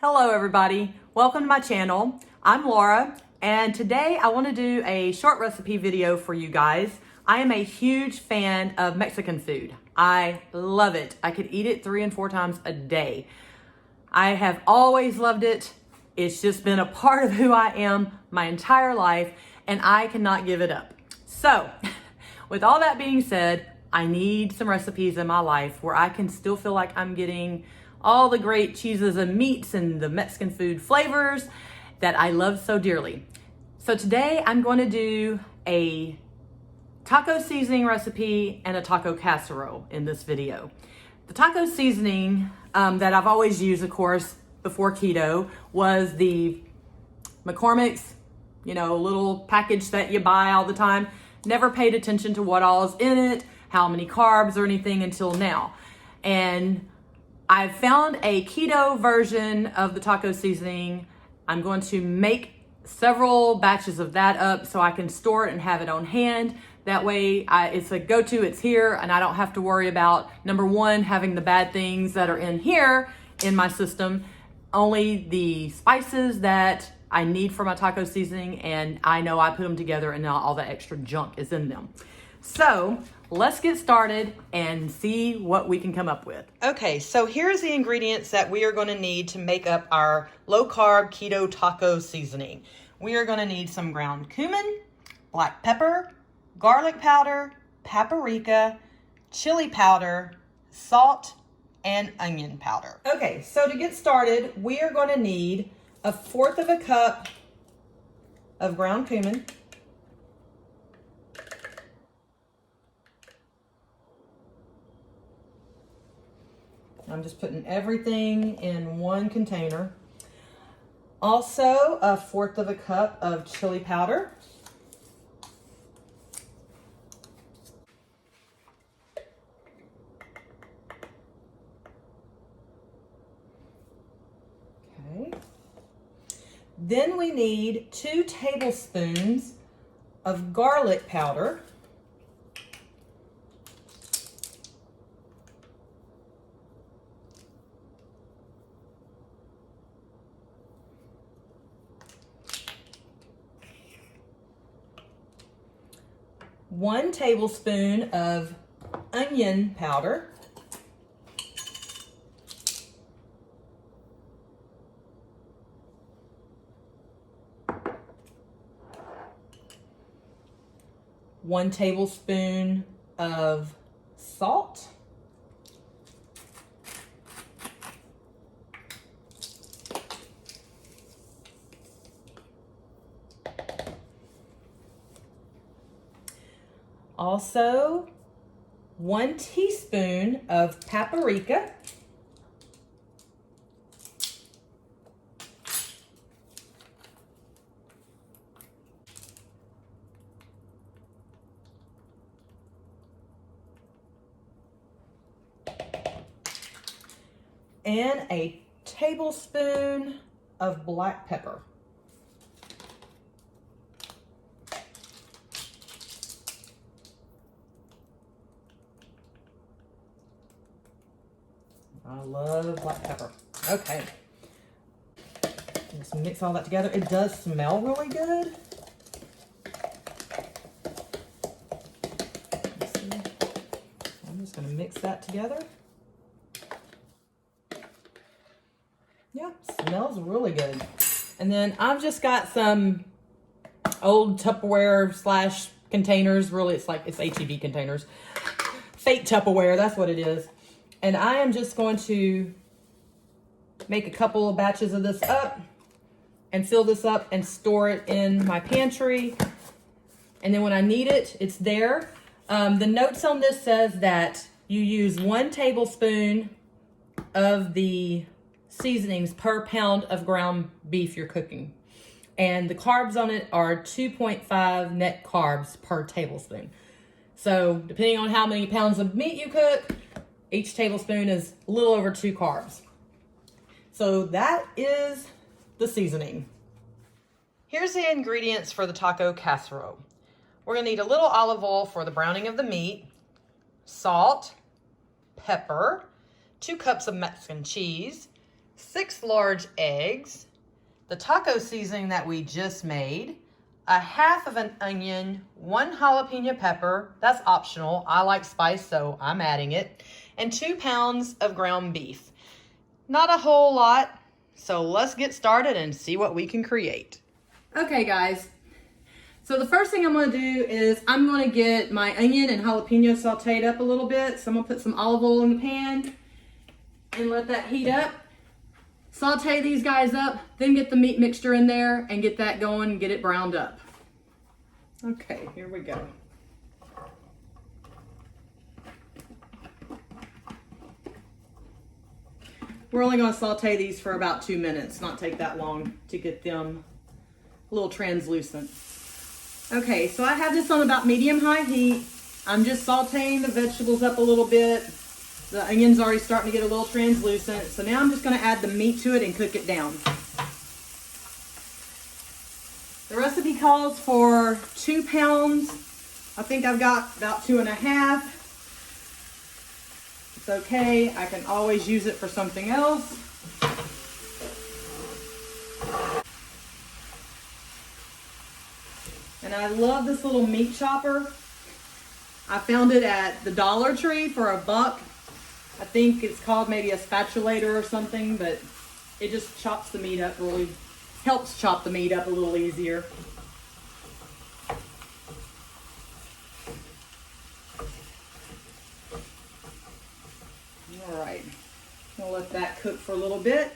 Hello everybody, welcome to my channel. I'm Laura and today I want to do a short recipe video for you guys. I am a huge fan of Mexican food. I love it. I could eat it 3 and 4 times a day. I have always loved it. It's just been a part of who I am my entire life and I cannot give it up. So with all that being said, I need some recipes in my life where I can still feel like I'm getting all the great cheeses and meats and the Mexican food flavors that I love so dearly. So today I'm going to do a taco seasoning recipe and a taco casserole in this video. The taco seasoning that I've always used, of course, before keto was the McCormick's, little package that you buy all the time. Never paid attention to what all is in it, how many carbs or anything until now. And I've found a keto version of the taco seasoning. I'm going to make several batches of that up so I can store it and have it on hand. That way it's a go-to, it's here, and I don't have to worry about, number one, having the bad things that are in here in my system, only the spices that I need for my taco seasoning, and I know I put them together and not all the extra junk is in them. So let's get started and see what we can come up with. Okay, so here's the ingredients that we are going to need to make up our low-carb keto taco seasoning. We are going to need some ground cumin, black pepper, garlic powder, paprika, chili powder, salt, and onion powder. Okay, so to get started, we are going to need 1/4 cup of ground cumin, I'm just putting everything in one container. Also, 1/4 cup of chili powder. Okay. Then we need 2 tablespoons of garlic powder. One tablespoon of onion powder. One tablespoon of salt. Also, 1 teaspoon of paprika. And a tablespoon of black pepper. I love black pepper. Okay. Just mix all that together. It does smell really good. Let's see. I'm just going to mix that together. Yeah, smells really good. And then I've just got some old Tupperware / containers. Really, it's HEB containers. Fake Tupperware, that's what it is. And I am just going to make a couple of batches of this up and fill this up and store it in my pantry. And then when I need it, it's there. The notes on this says that you use 1 tablespoon of the seasonings per pound of ground beef you're cooking. And the carbs on it are 2.5 net carbs per tablespoon. So depending on how many pounds of meat you cook, each tablespoon is a little over 2 carbs. So that is the seasoning. Here's the ingredients for the taco casserole. We're gonna need a little olive oil for the browning of the meat, salt, pepper, 2 cups of Mexican cheese, 6 large eggs, the taco seasoning that we just made, a half of an onion, 1 jalapeno pepper, that's optional. I like spice, so I'm adding it, and 2 pounds of ground beef. Not a whole lot, so let's get started and see what we can create. Okay guys, so the first thing I'm gonna do is I'm gonna get my onion and jalapeno sauteed up a little bit. So I'm gonna put some olive oil in the pan and let that heat up. Saute these guys up, then get the meat mixture in there and get that going and get it browned up. Okay, here we go. We're only gonna saute these for about 2 minutes, not take that long to get them a little translucent. Okay, so I have this on about medium-high heat. I'm just sauteing the vegetables up a little bit. The onion's already starting to get a little translucent. So now I'm just gonna add the meat to it and cook it down. The recipe calls for 2 pounds. I think I've got about 2.5. It's okay, I can always use it for something else. And I love this little meat chopper. I found it at the Dollar Tree for $1. I think it's called maybe a spatulator or something, but it just chops the meat up really, helps chop the meat up a little easier. All right, I'll let that cook for a little bit.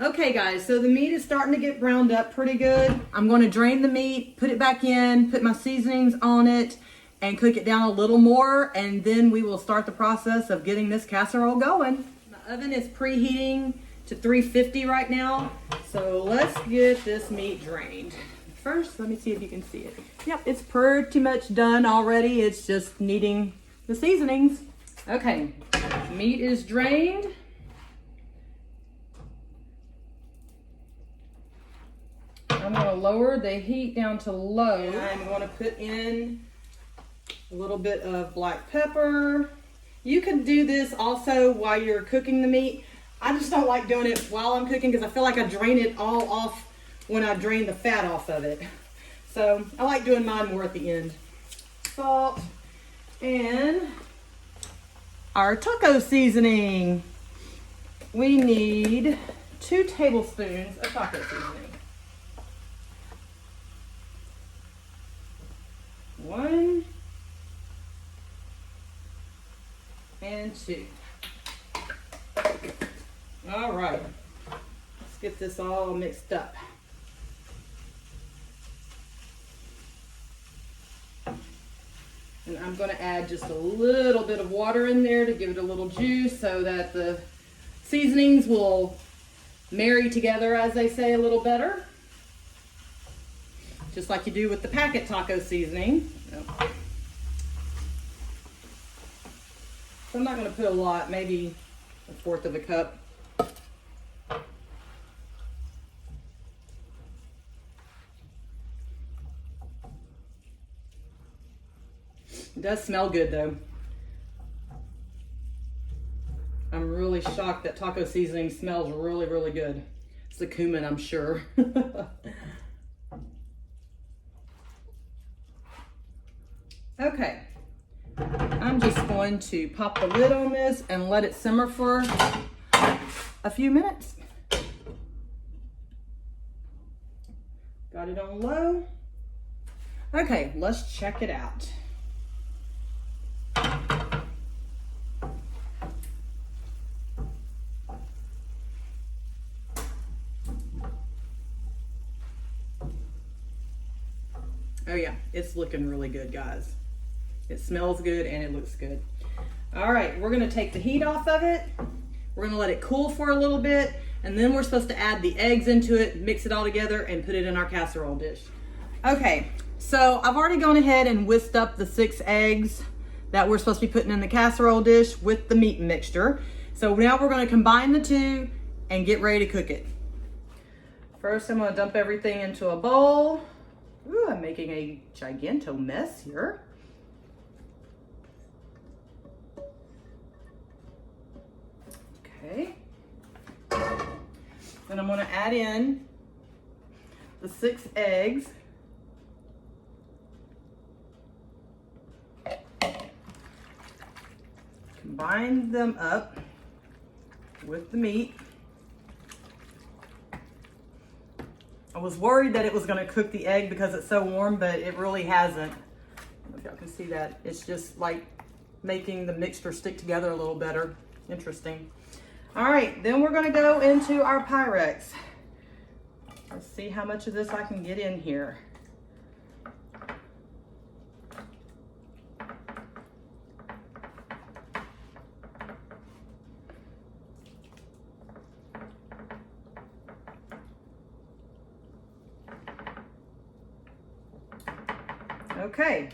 Okay guys, so the meat is starting to get browned up pretty good. I'm going to drain the meat, put it back in, put my seasonings on it, and cook it down a little more, and then we will start the process of getting this casserole going. The oven is preheating to 350 right now, so let's get this meat drained. First, let me see if you can see it. Yep, it's pretty much done already. It's just needing the seasonings. Okay, meat is drained. I'm going to lower the heat down to low. And I'm going to put in a little bit of black pepper. You can do this also while you're cooking the meat. I just don't like doing it while I'm cooking because I feel like I drain it all off when I drain the fat off of it. So I like doing mine more at the end. Salt and our taco seasoning. We need 2 tablespoons of taco seasoning. 1 and 2. All right, let's get this all mixed up. And I'm going to add just a little bit of water in there to give it a little juice so that the seasonings will marry together, as they say, a little better. Just like you do with the packet taco seasoning. So I'm not going to put a lot, maybe 1/4 of a cup. It does smell good though. I'm really shocked that taco seasoning smells really, really good. It's the cumin, I'm sure. Okay, I'm just going to pop the lid on this and let it simmer for a few minutes. Got it on low. Okay, let's check it out. Oh yeah, it's looking really good, guys. It smells good and it looks good. All right, we're gonna take the heat off of it. We're gonna let it cool for a little bit, and then we're supposed to add the eggs into it, mix it all together, and put it in our casserole dish. Okay, so I've already gone ahead and whisked up the 6 eggs that we're supposed to be putting in the casserole dish with the meat mixture. So now we're gonna combine the 2 and get ready to cook it. First, I'm gonna dump everything into a bowl. Ooh, I'm making a giganto mess here. Okay. Then I'm gonna add in the 6 eggs. Combine them up with the meat. I was worried that it was gonna cook the egg because it's so warm, but it really hasn't. I don't know if y'all can see that. It's just like making the mixture stick together a little better. Interesting. All right, then we're gonna go into our Pyrex. Let's see how much of this I can get in here. Okay,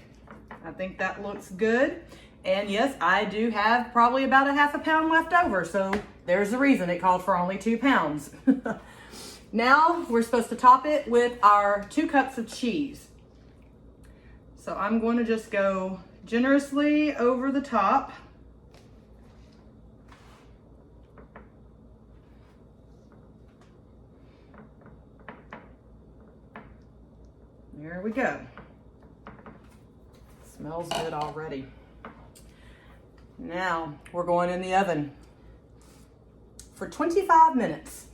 I think that looks good. And yes, I do have probably about a ½ pound left over, so there's the reason it called for only 2 pounds. Now we're supposed to top it with our 2 cups of cheese. So I'm going to just go generously over the top. There we go. Smells good already. Now we're going in the oven for 25 minutes.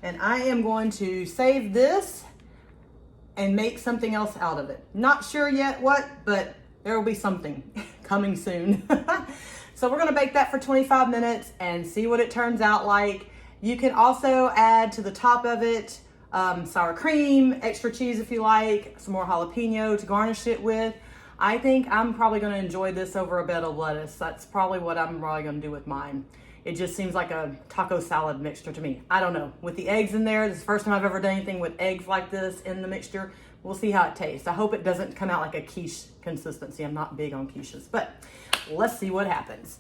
And I am going to save this and make something else out of it. Not sure yet what, but there will be something coming soon. So we're gonna bake that for 25 minutes and see what it turns out like. You can also add to the top of it sour cream, extra cheese if you like, some more jalapeno to garnish it with. I think I'm probably gonna enjoy this over a bed of lettuce. That's probably what I'm probably gonna do with mine. It just seems like a taco salad mixture to me. I don't know, with the eggs in there, this is the first time I've ever done anything with eggs like this in the mixture. We'll see how it tastes. I hope it doesn't come out like a quiche consistency. I'm not big on quiches, but let's see what happens.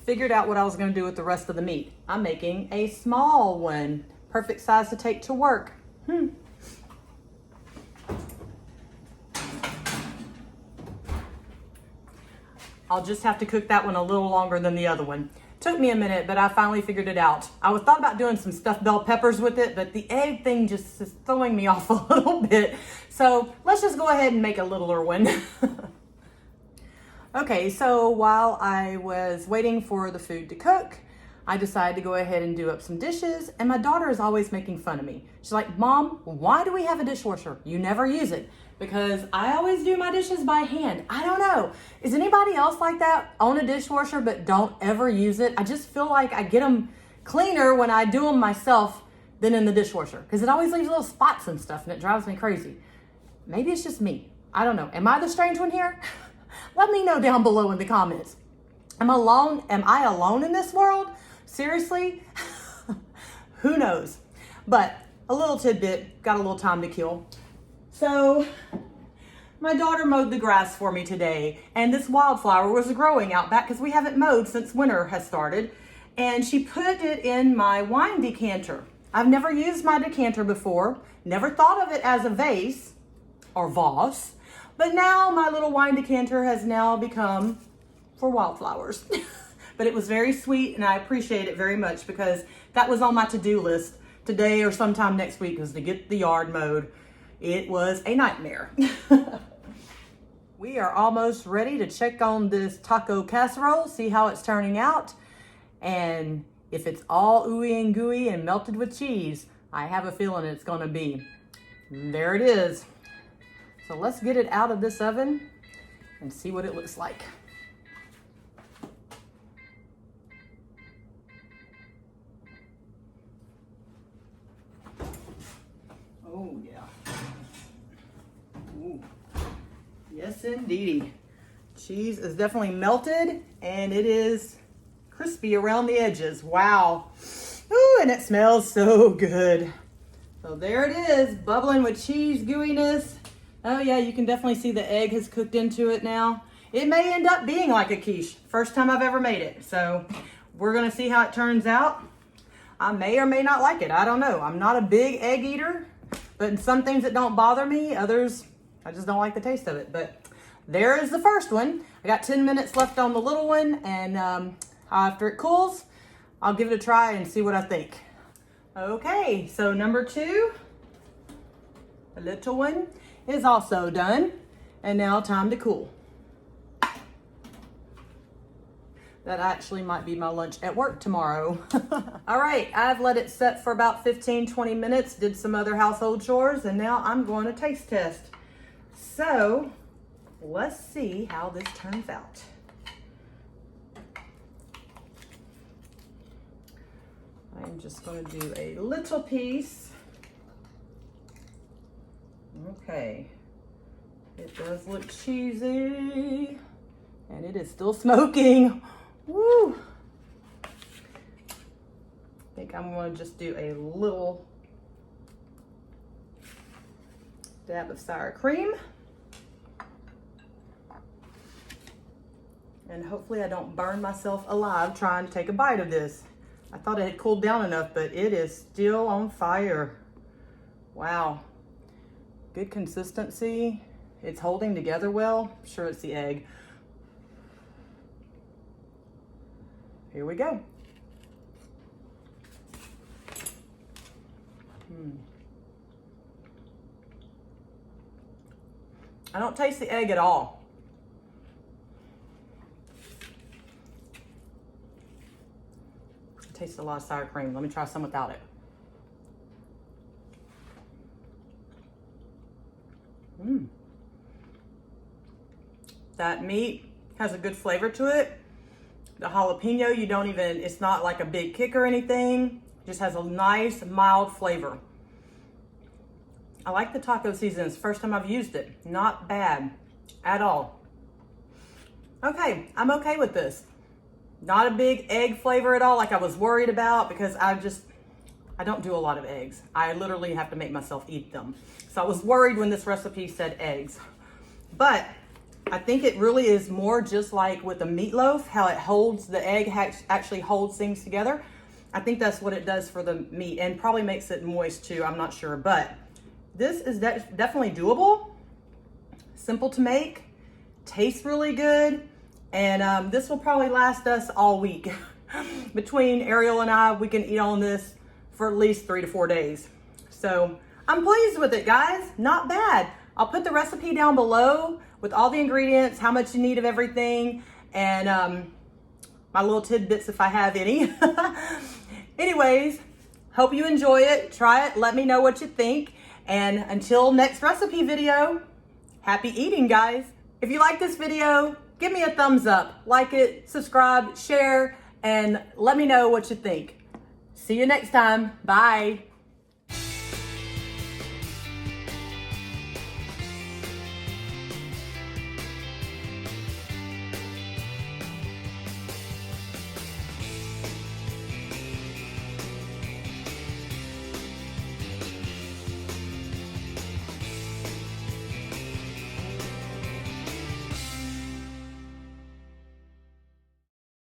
Figured out what I was gonna do with the rest of the meat. I'm making a small one, perfect size to take to work. I'll just have to cook that one a little longer than the other one. Took me a minute, but I finally figured it out. I was thought about doing some stuffed bell peppers with it, but the egg thing just is throwing me off a little bit. So let's just go ahead and make a littler one. Okay, so while I was waiting for the food to cook, I decided to go ahead and do up some dishes, and my daughter is always making fun of me. She's like, Mom, why do we have a dishwasher? You never use it. Because I always do my dishes by hand. I don't know. Is anybody else like that? Own a dishwasher but don't ever use it? I just feel like I get them cleaner when I do them myself than in the dishwasher. Because it always leaves little spots and stuff and it drives me crazy. Maybe it's just me. I don't know. Am I the strange one here? Let me know down below in the comments. Am I alone in this world? Seriously? Who knows? But a little tidbit, got a little time to kill. So my daughter mowed the grass for me today, and this wildflower was growing out back because we haven't mowed since winter has started, and she put it in my wine decanter. I've never used my decanter before, never thought of it as a vase or vase, but now my little wine decanter has now become for wildflowers. But it was very sweet, and I appreciate it very much because that was on my to-do list today or sometime next week, was to get the yard mowed. It was a nightmare. We are almost ready to check on this taco casserole, see how it's turning out. And if it's all ooey and gooey and melted with cheese, I have a feeling it's gonna be. There it is. So let's get it out of this oven and see what it looks like. Oh yeah. Ooh. Yes, indeedy. Cheese is definitely melted and it is crispy around the edges. Wow. Ooh, and it smells so good. So there it is, bubbling with cheese gooiness. Oh yeah, you can definitely see the egg has cooked into it now. It may end up being like a quiche. First time I've ever made it. So we're gonna see how it turns out. I may or may not like it. I don't know. I'm not a big egg eater, But in some things it don't bother me, others I just don't like the taste of it. But there is the first one. I got 10 minutes left on the little one, and after it cools, I'll give it a try and see what I think. Okay, so number 2, the little one, is also done. And now time to cool. That actually might be my lunch at work tomorrow. All right, I've let it set for about 15-20 minutes, did some other household chores, and now I'm going to taste test. So let's see how this turns out. I'm just going to do a little piece. Okay, it does look cheesy, and it is still smoking. Woo! I think I'm going to just do a little dab of sour cream. And hopefully I don't burn myself alive trying to take a bite of this. I thought it had cooled down enough, but it is still on fire. Wow. Good consistency. It's holding together well. I'm sure it's the egg. Here we go. I don't taste the egg at all. I taste a lot of sour cream. Let me try some without it. That meat has a good flavor to it. The jalapeno, it's not like a big kick or anything. It just has a nice, mild flavor. I like the taco seasoning. It's the first time I've used it. Not bad at all. Okay, I'm okay with this. Not a big egg flavor at all like I was worried about, because I don't do a lot of eggs. I literally have to make myself eat them. So I was worried when this recipe said eggs. But I think it really is more just like with a meatloaf, how it holds, the egg actually holds things together. I think that's what it does for the meat, and probably makes it moist too, I'm not sure. But this is definitely doable, simple to make, tastes really good, and this will probably last us all week. Between Ariel and I, we can eat on this for at least 3 to 4 days. So I'm pleased with it, guys. Not bad. I'll put the recipe down below with all the ingredients, how much you need of everything, and my little tidbits if I have any. Anyways, hope you enjoy it. Try it. Let me know what you think. And until next recipe video, happy eating, guys. If you like this video, give me a thumbs up, like it, subscribe, share, and let me know what you think. See you next time. Bye.